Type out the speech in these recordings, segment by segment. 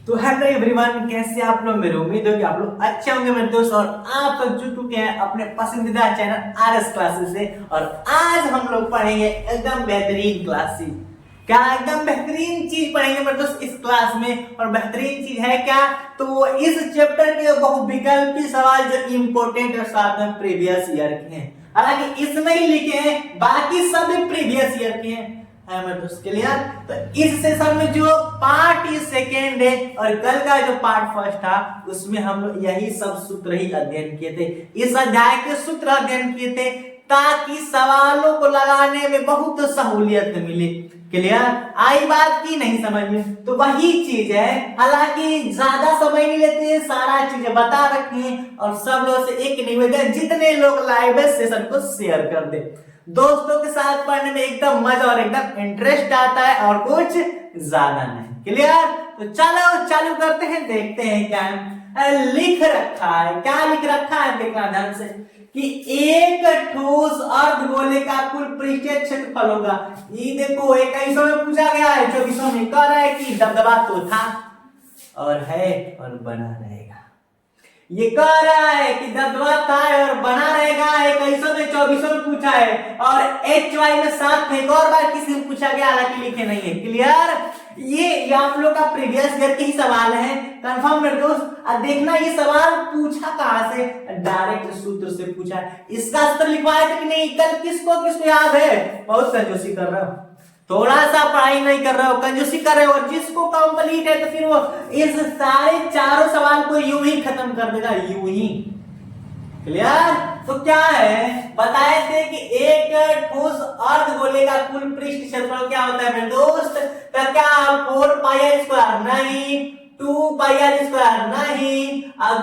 तो hello everyone, कैसे आप लोग। मेरी उम्मीद है कि आप लोग अच्छे होंगे मेरे दोस्त। और आप लोग जुड़ चुके हैं अपने पसंदीदा चैनल आरएस क्लासेस से। और आज हम लोग पढ़ेंगे एकदम बेहतरीन क्लासेस। क्या एकदम बेहतरीन चीज पढ़ेंगे मेरे दोस्त इस क्लास में। और बेहतरीन चीज है क्या, तो वो इस चैप्टर के बहुविकल्पी सवाल जो इम्पोर्टेंट और साथ में प्रीवियस ईयर के हैं। हालांकि इसमें ही लिखे हैं, बाकी सभी प्रीवियस ईयर के हैं। है मेरे दोस्त क्लियर। तो इस सेशन में जो पार्ट सेकेंड है और कल का जो पार्ट फर्स्ट था उसमें हम लोग यही सब सूत्र ही अध्ययन किए थे। इस अध्याय के सूत्र अध्ययन किए थे ताकि सवालों को लगाने में बहुत सहूलियत मिले। क्लियर, आई बात की नहीं समझ में। तो वही चीज है, हालांकि ज्यादा समय नहीं लेते, सारा चीजें बता रखी है। और सब लोग से एक निवेदन, जितने लोग लाइव सेशन को शेयर कर दे, दोस्तों के साथ पढ़ने में एकदम मजा और एकदम इंटरेस्ट आता है और कुछ ज्यादा नहीं। क्लियर, तो चलो चालू करते हैं, देखते हैं क्या है। लिख रखा है, क्या लिख रखा है देखना ध्यान से, कि एक ठोस अर्धगोले का कुल पृष्ठीय क्षेत्रफल होगा। ये देखो 2100 में पूछा गया है, 2400 में कह रहा है कि दबदबा तो था और है और बना रहेगा। ये कह रहा है कि दबदबा था और बना रहेगा। 2100 में 2400 में पूछा है और HY में 7 में एक और बार किसी में पूछा गया, हालांकि लिखे नहीं है। क्लियर, ये आप लोग का प्रीवियस ईयर के ही सवाल है, कंफर्म मेरे दोस्त। अब देखना ये सवाल पूछा कहां से, डायरेक्ट सूत्र से पूछा है। इसका सूत्र लिखवाया था कि नहीं, कल किसको किसको याद है। बहुत कंजूसी कर रहा हूं, थोड़ा सा पढ़ाई नहीं कर रहे हो, कंजूसी कर रहे हो। और जिसको कंप्लीट है तो फिर वो इस सारे चारों सवाल को यूं ही खत्म कर देगा, यूं ही। क्लियर, तो क्या है बताए थे कि एक ठोस अर्धगोले का कुल पृष्ठ क्षेत्रफल क्या होता है मेरे दोस्त। तो क्या 4 पाई r स्क्वायर नहीं, 2 पाई r स्क्वायर नहीं, अब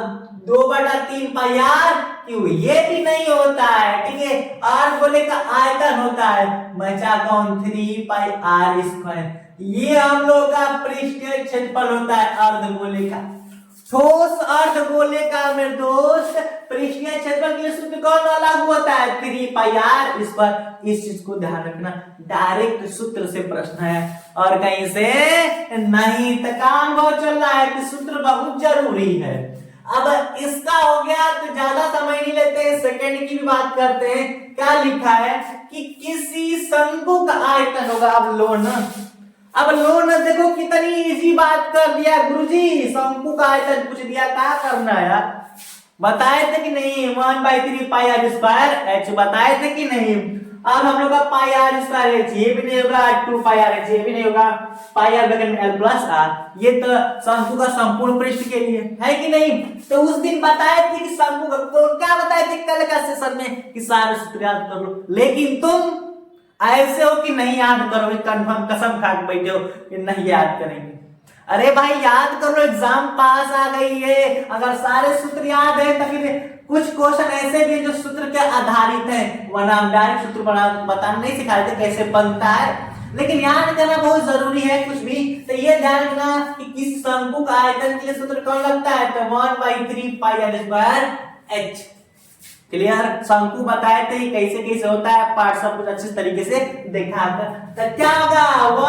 2/3 पाई r क्यों, ये भी नहीं होता है। ठीक है, अर्धगोले का आयतन होता है, बचा कौन, 3 पाई r स्क्वायर। ये हम लोग का पृष्ठीय क्षेत्रफल होता है अर्धगोले का। ठोस अर्धगोले का मेरे दोस्त पृष्ठीय क्षेत्रफल के लिए सूत्र कौन लागू होता है, 3 पाई r स्क्वायर। इस चीज को ध्यान रखना, डायरेक्ट सूत्र से प्रश्न है और कहीं से नहीं। तो काम बहुत चल रहा है कि सूत्र बहुत जरूरी है। अब इसका हो गया तो ज्यादा समय नहीं लेते, सेकंड की भी बात करते हैं। क्या लिखा है कि किसी शंकु का आयतन होगा। अब लोन देखो कितनी इजी बात कर दिया गुरुजी, शंकु का आयतन पूछ दिया, क्या करना है यार। बताए थे कि नहीं 1/3 पाई r स्क्वायर h, बताए थे कि नहीं। अब हम लोग का पाई r स्क्वायर h ये भी नहीं होगा, 2 पाई r h ये भी नहीं होगा, पाई r बगल में l प्लस r, ये तो शंकु का संपूर्ण पृष्ठ के लिए है कि नहीं। तो उस दिन बताए थे कि शंकु का, तो क्या बताए थे कल का सेशन में कि सारे सूत्र याद कर लो। लेकिन तुम ऐसे हो कि नहीं याद करोगे, कंफर्म कसम खा के बैठे हो कि नहीं याद करेंगे। अरे भाई याद कर लो, एग्जाम पास आ गई है। अगर सारे सूत्र याद है तो फिर कुछ क्वेश्चन ऐसे भी जो सूत्र के आधारित है, वरना हम डायरेक्ट सूत्र बताना नहीं सिखाते कैसे बनता है, लेकिन याद करना बहुत जरूरी है कुछ भी। तो ये ध्यान रखना कि किस शंकु का आयतन के लिए सूत्र कौन लगता है, तो 1/3 पाई r स्क्वायर h। क्लियर, शंकु बताए थे कैसे कैसे होता है, पार्ट सब कुछ अच्छे तरीके से देखा था। तो क्या होगा,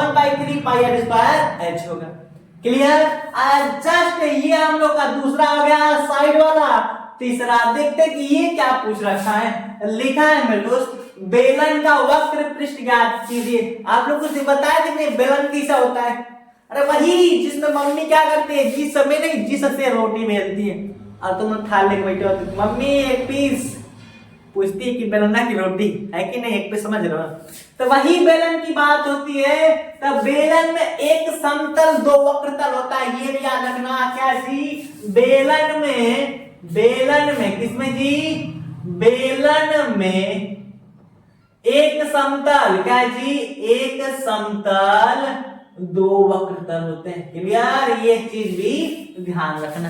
1/3 पाई r स्क्वायर h होगा। क्लियर, जस्ट ये हम लोग का दूसरा हो गया साइड वाला। तीसरा देखते कि ये क्या पूछ रखा है, लिखा है मेरे दोस्त, बेलन का वक्र पृष्ठ ज्ञात कीजिए। आप लोग कुछ बताए थे कि बेलन कैसा होता है। अरे वही जिसमें मम्मी क्या करती है, जिस समय नहीं जिस से रोटी बेलती है और तुम खा ले बैठे हो, मम्मी एक पीस पूछती है कि बेलना की रोटी है कि नहीं, एक पीस समझ रहे हो। तो वही बेलन की बात होती है। तो बेलन में एक समतल दो वक्र तल होता है, ये भी याद रखना। क्या जी, बेलन में किसमें जी, बेलन में एक समतल, क्या जी, एक समतल दो वक्र तल होते हैं। क्लियर, ये चीज भी ध्यान रखना,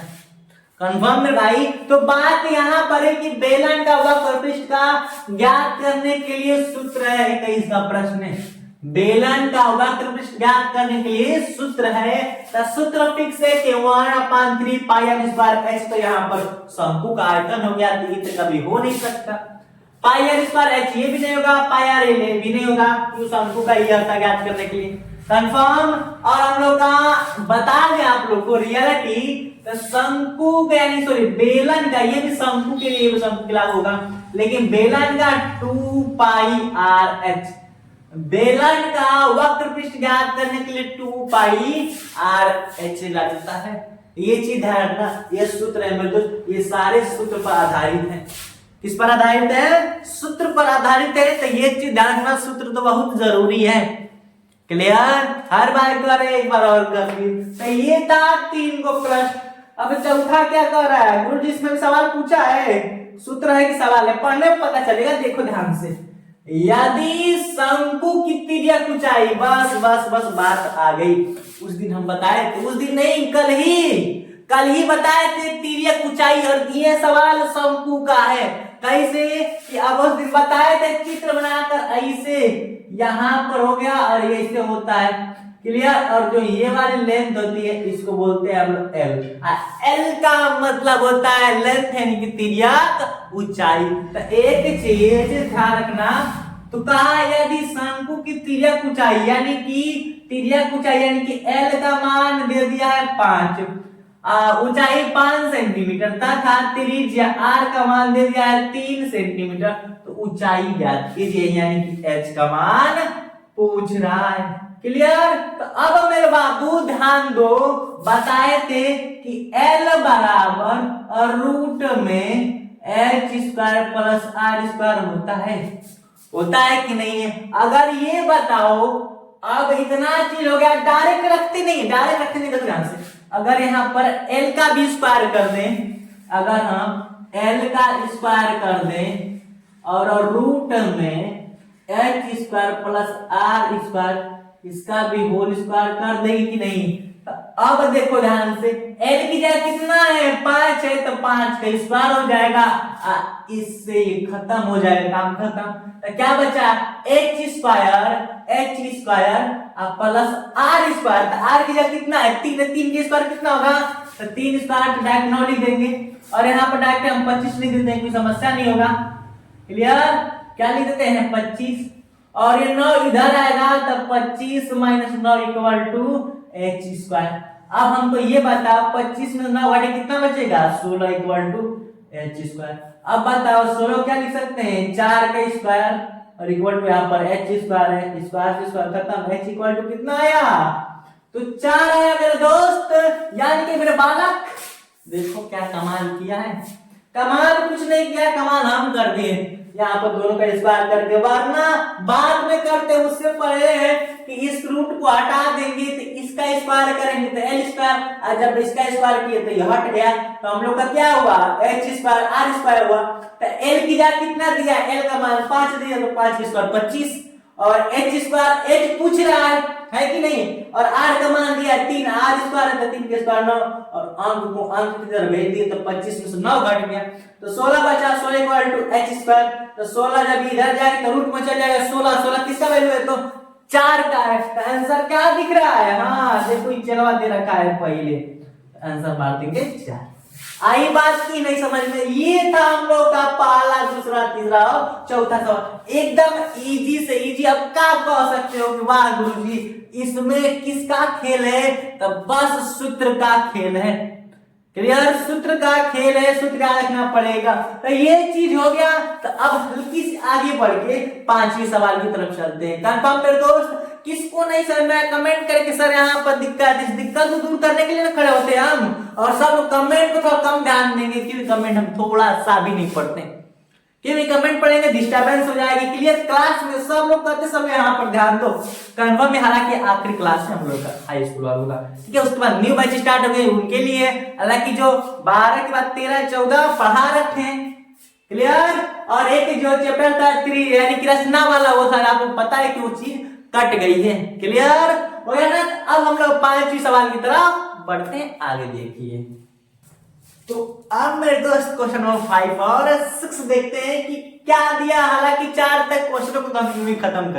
कंफर्म है भाई। तो बात यहां पर है कि बेलन का वक्र पृष्ठ का ज्ञात करने के लिए सूत्र है, 21 का प्रश्न है। बेलन का वक्र पृष्ठ ज्ञात करने के लिए सूत्र है, तो सूत्र फिक्स है कि 1/3 पाई r स्क्वायर h। तो यहाँ पर शंकु का आयतन हो गया, तो ये तो कभी हो नहीं सकता। पाई r स्क्वायर h ये भी नहीं होगा, पाई r ये भी नहीं होगा, क्यों, शंकु का ये आता ज्ञात करने के लिए। कंफर्म। और हम लोग का बता दें आप आप लोग को रियलिटी, तो शंकु का यानी सॉरी बेलन का, ये भी शंकु के लिए शंकु के लागू होगा, लेकिन बेलन का 2 पाई आर एच, बेलन का वक्र पृष्ठ ज्ञात करने के लिए 2 पाई आर एच लगता है। ये चीज ध्यान रखना, ये सूत्र है मेरे दोस्त, ये सारे सूत्र पर आधारित है। किस पर आधारित है? सूत्र पर आधारित है। तो ये चीज ध्यान रखना, सूत्र तो बहुत जरूरी है। क्लियर? हर बार कर एक बार और कर दी। तो ये था 3 को प्रश्न। अब चौथा क्या कर रहा है गुरु जी? इसमें भी सवाल पूछा है, सूत्र है कि सवाल है, पढ़ने में पता चलेगा। देखो ध्यान से, यदि शंकु की तिर्यक ऊंचाई, बस बस बस बात आ गई। उस दिन हम बताए थे, उस दिन नहीं कल ही बताए थे तिर्यक ऊंचाई, और ये सवाल शंकु का है। कैसे कि अब उस दिन बताए थे चित्र बनाकर, ऐसे यहां पर हो गया और ये ऐसे होता है। क्लियर? और जो ये वाली लेंथ होती है इसको बोलते हैं हम लोग एल। एल का मतलब होता है लेंथ यानी कि तिर्यक ऊंचाई। तो एक चीज ध्यान रखना, तो कहा यदि शंकु की तिर्यक ऊंचाई यानी कि एल का मान दे दिया है 5, ऊंचाई 5 सेंटीमीटर तथा त्रिज्या आर का मान दे दिया है 3 सेंटीमीटर, तो ऊंचाई ज्ञात कीजिए, यानी कि एच का मान पूछ रहा है। क्लियर? तो अब मेरे बाबू ध्यान दो, बताए थे कि एल बराबर और रूट में H square plus R square होता है कि नहीं है? अगर ये बताओ, अब इतना चीज हो गया, डायरेक्ट रखते नहीं, देखो ध्यान से। अगर यहाँ पर एल का भी स्क्वायर कर दें, अगर हम एल का स्क्वायर कर दें और रूट में H square plus R square, इसका भी होल स्क्वायर कर देंगे कि नहीं? तो अब देखो ध्यान से, एल की जगह कितना है? 5 है, तो 5 का स्क्वायर हो जाएगा, इससे ये खत्म हो जाएगा, काम खत्म। तो क्या बचा? H square plus R square. तो आर की जगह कितना है? 3 के स्क्वायर कितना होगा? तो 3 स्क्वायर डायरेक्ट 9 लिख देंगे, और यहाँ पर डायरेक्ट हम 25 लिख देते हैं, कोई समस्या नहीं होगा। क्लियर? क्या लिख देते हैं? 25, और ये 9 इधर आएगा, तो 25 minus 9 equal to H square. अब हमको ये बताओ, 25 में 9 घटे कितना बचेगा? 16 इक्वल टू एच स्क्वायर। अब बताओ 16 क्या लिख सकते हैं? 4 का स्क्वायर और इक्वल टू यहाँ पर एच स्क्वायर है, स्क्वायर से स्क्वायर खत्म, एच इक्वल टू कितना आया? तो 4 आया मेरे दोस्त, यानी कि मेरे बालक। देखो क्या कमाल किया है, कमाल कुछ नहीं किया, कमाल हम कर दिए। यहाँ पर दोनों का स्क्वायर करके, वरना बाद में करते, उससे पहले है कि इस रूट को हटा देंगे तो इसका स्क्वायर करेंगे तो एल स्क्वायर, और जब इसका स्क्वायर किए तो ये हट गया, तो हम लोग का क्या हुआ? एच स्क्वायर आर स्क्वायर हुआ। तो एल की जगह कितना दिया? एल का मान 5 दिया, तो 5 स्क्वायर 25, और एच स्क्वायर एच पूछ रहा है कि नहीं? और आर का मान दिया 3, आर स्क्वायर है तो 3 के स्क्वायर 9, और अंक को अंक की तरफ भेज दिए, तो 25 में से 9 घट गया, तो 16 बचा, 16 इक्वल टू एच स्क्वायर। तो 16 जब इधर जाएगा तो रूट में चल जाएगा 16 किसका वैल्यू है? तो 4 का है। तो आंसर क्या दिख रहा है? हाँ देखो, चलवा दे रखा है पहले, आंसर मार देंगे 4। आई बात की नहीं समझ में? ये था हम लोग का पहला, दूसरा, तीसरा और चौथा सवाल, एकदम इजी से इजी। अब क्या कह सकते हो कि वाह गुरुजी इसमें किसका खेल है? तो बस सूत्र का खेल है। क्लियर? सूत्र का खेल है, सूत्र याद रखना पड़ेगा। तो ये चीज हो गया। तो अब हल्की से आगे बढ़ के 5वें सवाल की तरफ चलते हैं। कंफर्म मेरे दोस्त? किसको नहीं समझ में कमेंट करके सर यहाँ पर दिक्कत, इस दिक्कत को दूर करने के लिए ना खड़े होते हैं हम, और सब कमेंट को थोड़ा कम ध्यान देंगे, क्योंकि कमेंट हम थोड़ा सा भी नहीं पढ़ते, क्योंकि कमेंट पढ़ेंगे डिस्टर्बेंस हो जाएगी। क्लियर? क्लास में सब लोग करते समय यहाँ पर ध्यान दो। कंफर्म में, हालांकि आखिरी क्लास है हम लोग का, हाई स्कूल वालों का, ठीक है। उसके बाद न्यू बैच स्टार्ट हो गए उनके लिए, हालांकि जो 12 के बाद 13 14 पढ़ा रखे हैं। क्लियर? और एक जो चैप्टर था 3 यानी कि रचना वाला, वो सर आपको पता है कि वो चीज कट गई है। क्लियर हो गया ना? अब हम लोग 5वें सवाल की तरफ बढ़ते हैं, आगे देखिए। तो अब मेरे दोस्त क्वेश्चन नंबर 5 और 6 देखते हैं कि क्या दिया। हालांकि 4 तक क्वेश्चनों को हम खत्म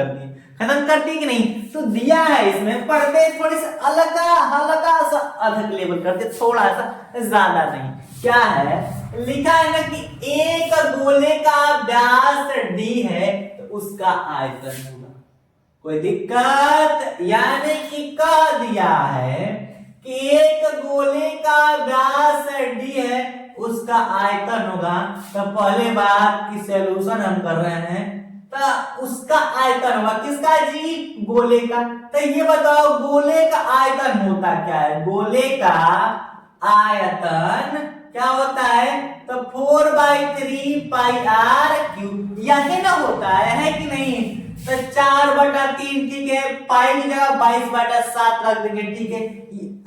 कर दिए कि नहीं? तो दिया है, इसमें पढ़ते थोड़े से हल्का सा अधिक लेवल करते, थोड़ा सा ज्यादा नहीं। क्या है लिखा है ना कि एक गोले का व्यास d है, तो उसका आयतन होगा। कोई दिक्कत? यानी कि कह दिया है कि एक गोले का व्यास डी है, उसका आयतन होगा। तो पहले बात की सॉल्यूशन हम कर रहे हैं, तो उसका आयतन होगा किसका जी, गोले का। तो ये बताओ गोले का आयतन होता क्या है, गोले का आयतन क्या होता है, तो 4/3 πr³ यही ना होता है कि नहीं। तो 4/3 ठीक है, पाई की जगह 22/7 रख देंगे, ठीक है।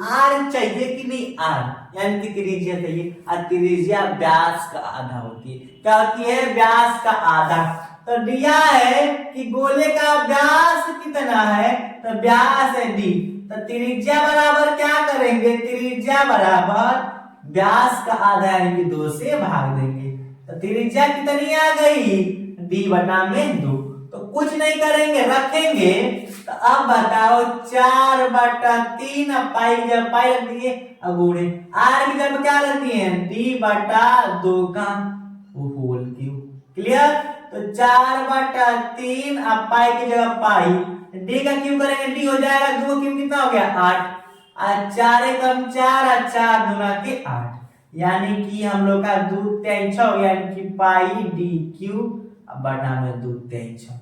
आर चाहिए कि नहीं, आर यानी कि त्रिज्या चाहिए, और त्रिज्या व्यास का आधा होती है। क्या होती है, व्यास का आधा। तो दिया है कि गोले का व्यास कितना है, तो व्यास है डी, तो त्रिज्या बराबर क्या करेंगे, त्रिज्या बराबर व्यास का आधा यानी कि 2 से भाग देंगे। तो त्रिज्या कितनी आ गई, d/2। तो कुछ नहीं करेंगे, रखेंगे। तो अब बताओ 4/3 पाई जब पाई रख दिए, अब गुणे आर की जब क्या रखती है, d/2 का होल क्यूब। क्लियर। तो 4/3 अब पाई की जगह पाई, डी का क्यूब करेंगे, डी हो जाएगा 2 क्यूब कितना हो गया 8, और 4 एकम 4 और 4 दूना के 8, यानी कि हम लोग का 2 3 6 हो गया, यानी कि पाई डी क्यूब बटा में 2 3 6।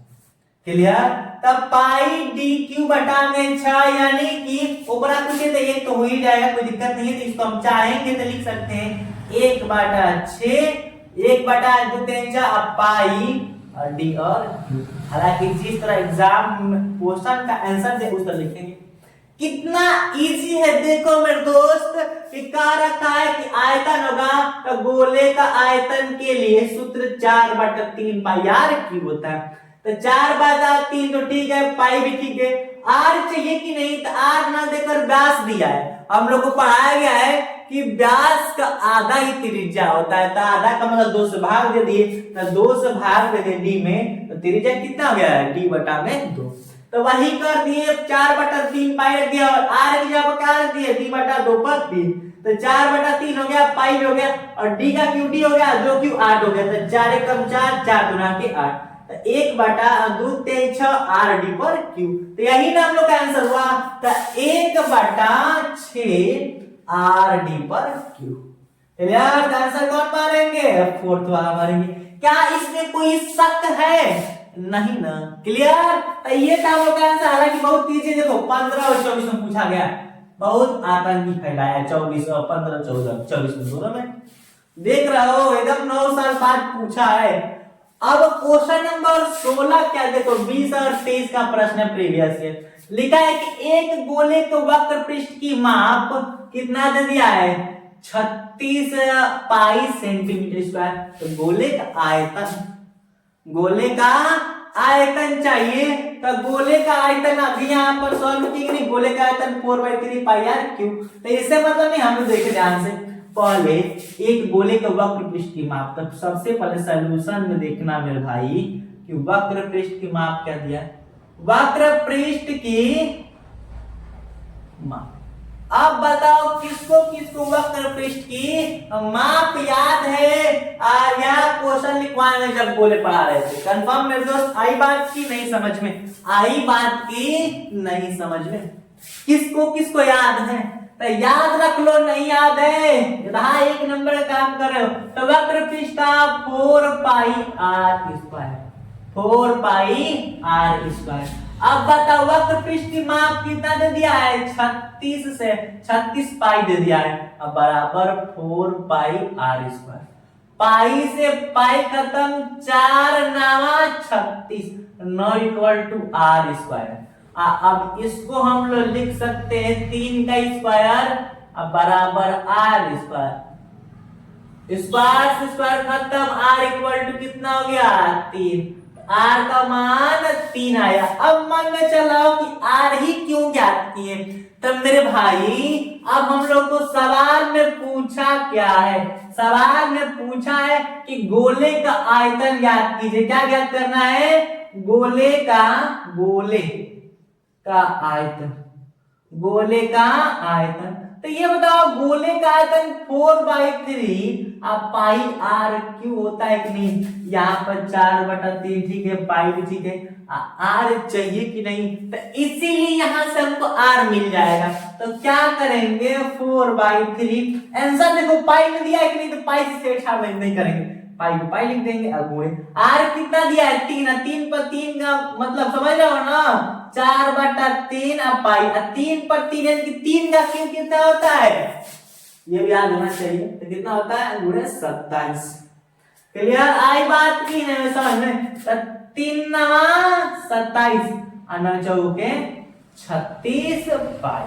क्लियर। तब पाई डी क्यूब बटा में 6, यानी कि ऊपर कुछ तो ये तो हो ही जाएगा, कोई दिक्कत नहीं है। तो इसको हम चाहेंगे तो लिख सकते हैं 1/6, 1/2 3 6 अब पाई और डी और क्यू। हालांकि जिस तरह एग्जाम क्वेश्चन का आंसर दे उस तरह लिखेंगे। कितना इजी है देखो मेरे दोस्त, कि क्या रखा है कि आयतन होगा, तो गोले का आयतन के लिए सूत्र 4/3 पाई आर क्यूब होता है। तो 4/3 तो ठीक है, पाई भी ठीक है। आर चाहिए कि नहीं, तो आर ना देकर व्यास दिया है। हम लोग को पढ़ाया गया है कि व्यास का आधा ही त्रिज्या होता है, तो आधा का मतलब 2 से भाग दे दिए, तो 2 से भाग दे दिए डी में, तो त्रिज्या कितना हो गया है, d/2। तो वही कर दिए, 4/3 पाई रख दिया, और आर की जगह क्या रख दिए, d/2 पर 3। तो 4/3 हो गया, पाई भी हो गया, और डी का क्यू डी हो गया, 2 क्यू 8 हो गया। तो 4 एकम 4, 4 दूना के 8, तो 1/2 3 6 आर डी पर क्यू। तो यही ना हम लोग का आंसर हुआ, तो 1/6 आर डी पर क्यू। क्लियर। आंसर कौन मारेंगे, फोर्थ वाला मारेंगे। क्या इसमें कोई शक है, नहीं ना। क्लियर। तो ये था वो आंसर। हालांकि बहुत इजी, देखो 15 और 24 में पूछा गया, बहुत आतंकी फैलाया 24 और 15 14 24 में दोनों में देख रहे हो, एकदम 9 साल बाद पूछा है। अब क्वेश्चन नंबर 16 क्या, देखो 20 और 23 का प्रश्न है प्रीवियस ईयर। लिखा है कि एक गोले के वक्र पृष्ठ की माप कितना दे दिया है, 36 पाई सेंटीमीटर स्क्वायर। तो गोले का आयतन, गोले का आयतन चाहिए। तो गोले का आयतन अभी यहाँ पर सॉल्व किए नहीं, गोले का आयतन 4/3 पाई आर क्यूब। तो इससे मतलब नहीं, हम लोग देखे ध्यान से, पहले एक गोले के वक्र पृष्ठ की माप। तो सबसे पहले सॉल्यूशन में देखना मेरे भाई कि वक्र पृष्ठ की माप क्या दिया, वक्र पृष्ठ की माप। अब बताओ किसको किसको वक्र पृष्ठ की माप याद है, या क्वेश्चन लिखवाए जब गोले पढ़ा रहे थे। कंफर्म मेरे दोस्त, आई बात की नहीं समझ में, आई बात की नहीं समझ में, किसको किसको याद है, तो याद रख लो। नहीं याद है, यहाँ 1 नंबर का काम कर रहे हो। तो वक्र पृष्ठ का 4 pi R square, 4 pi R square. अब बताओ वक्र पृष्ठ की माप कितना दे दिया है, 36 से 36 पाई दे दिया है, अब बराबर 4 पाई आर स्क्वायर। पाई से पाई खत्म, 4 9 36, 9 इक्वल टू आर स्क्वायर। अब इसको हम लोग लिख सकते हैं 3 का स्क्वायर अब बराबर आर स्क्वायर। स्क्वायर से स्क्वायर खत्म, आर इक्वल टू कितना हो गया 3, आर का मान 3 आया। अब मन में चलाओ कि आर ही क्यों ज्ञात किए। तब मेरे भाई अब हम लोग को सवाल में पूछा क्या है, सवाल में पूछा है कि गोले का आयतन ज्ञात कीजिए। क्या ज्ञात करना है, गोले का आयतन, गोले का आयतन। तो ये बताओ गोले का आयतन 4/3 अब पाई आर क्यू होता है कि नहीं। यहाँ पर 4/3 ठीक है, पाई भी ठीक है, आर चाहिए कि नहीं, तो इसीलिए यहां से हमको आर मिल जाएगा। तो क्या करेंगे 4/3। आंसर देखो पाई में दिया है कि नहीं, तो पाई से छेड़छाड़ नहीं करेंगे, पाई को पाई लिख देंगे। अब वो आर कितना दिया है 3, 3 पर 3 का मतलब समझ रहे हो ना 4/3 अब पाई 3 पर 3 यानी कि 3 का क्यूब कितना होता है, ये भी याद होना चाहिए। तो कितना होता है गुणे 27। क्लियर आई बात की है समझ में। 3 नवा 27 और 9 चौके 36 पाई।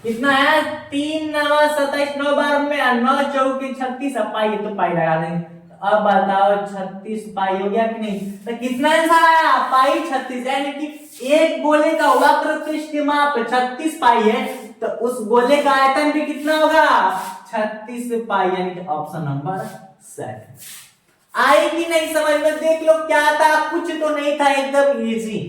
कितना है 3 नवा 27 9 बार में 9 चौके 36 पाई, तो पाई लगा देंगे। अब बताओ 36 पाई हो गया कि नहीं। तो कितना आंसर आया पाई 36, यानी कि एक गोले का वक्र पृष्ठ के माप 36 पाई है, तो उस गोले का आयतन भी कितना होगा 36 पाई, यानी कि ऑप्शन नंबर 7। आई कि नहीं समझ में। देख लो क्या था, कुछ तो नहीं था, एकदम इजी,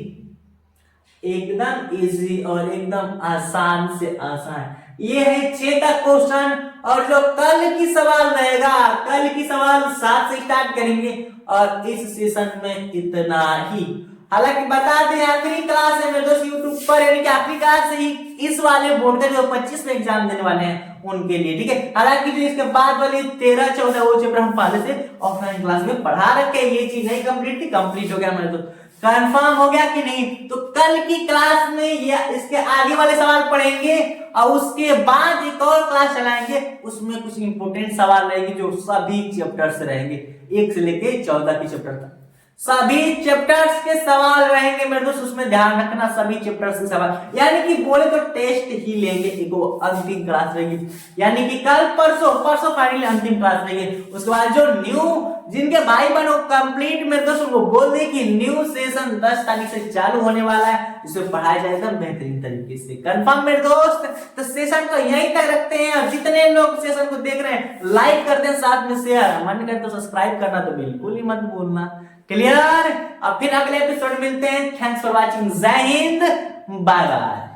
एकदम इजी और एकदम आसान से आसान। ये है 6 का क्वेश्चन। और जो कल की सवाल रहेगा, कल की सवाल 7 से स्टार्ट करेंगे और इस सेशन में इतना ही। हालांकि बता दें आखिरी क्लास है मेरे दोस्त यूट्यूब पर, यानी कि आखिरी क्लास से ही इस वाले बोर्ड का जो 25 में एग्जाम देने वाले हैं उनके लिए, ठीक है। हालांकि जो इसके बाद वाली 13 14 वो चैप्टर हम पहले से ऑफलाइन क्लास में पढ़ा रखे, ये चीज नहीं कंप्लीट थी, कंप्लीट हो गया मेरे दोस्त। कंफर्म हो गया कि नहीं। तो कल की क्लास में ये इसके आगे वाले सवाल पढ़ेंगे और उसके बाद एक और क्लास चलाएंगे, उसमें कुछ इंपोर्टेंट सवाल रहेंगे जो सभी चैप्टर से रहेंगे, 1 से लेके 14 के चैप्टर तक सभी चैप्टर्स के सवाल रहेंगे मेरे दोस्त। उसमें ध्यान रखना सभी चैप्टर्स के सवाल, यानी कि बोले तो टेस्ट ही लेंगे, एक वो अंतिम क्लास रहेगी, यानी कि कल परसों फाइनली अंतिम क्लास रहेगी। उसके बाद जो न्यू जिनके भाई बहनों कंप्लीट मेरे दोस्त उनको बोल दे कि न्यू सेशन 10 तारीख से चालू होने वाला है, जिसमें पढ़ाया जाएगा बेहतरीन तरीके से। कंफर्म मेरे दोस्त। तो सेशन को यहीं तक रखते हैं और जितने लोग सेशन को देख रहे हैं लाइक करते हैं, साथ में शेयर, मन करे तो सब्सक्राइब करना तो बिल्कुल ही मत भूलना। क्लियर। अब फिर अगले एपिसोड मिलते हैं। Thanks for watching. जय हिंद, बाय बाय।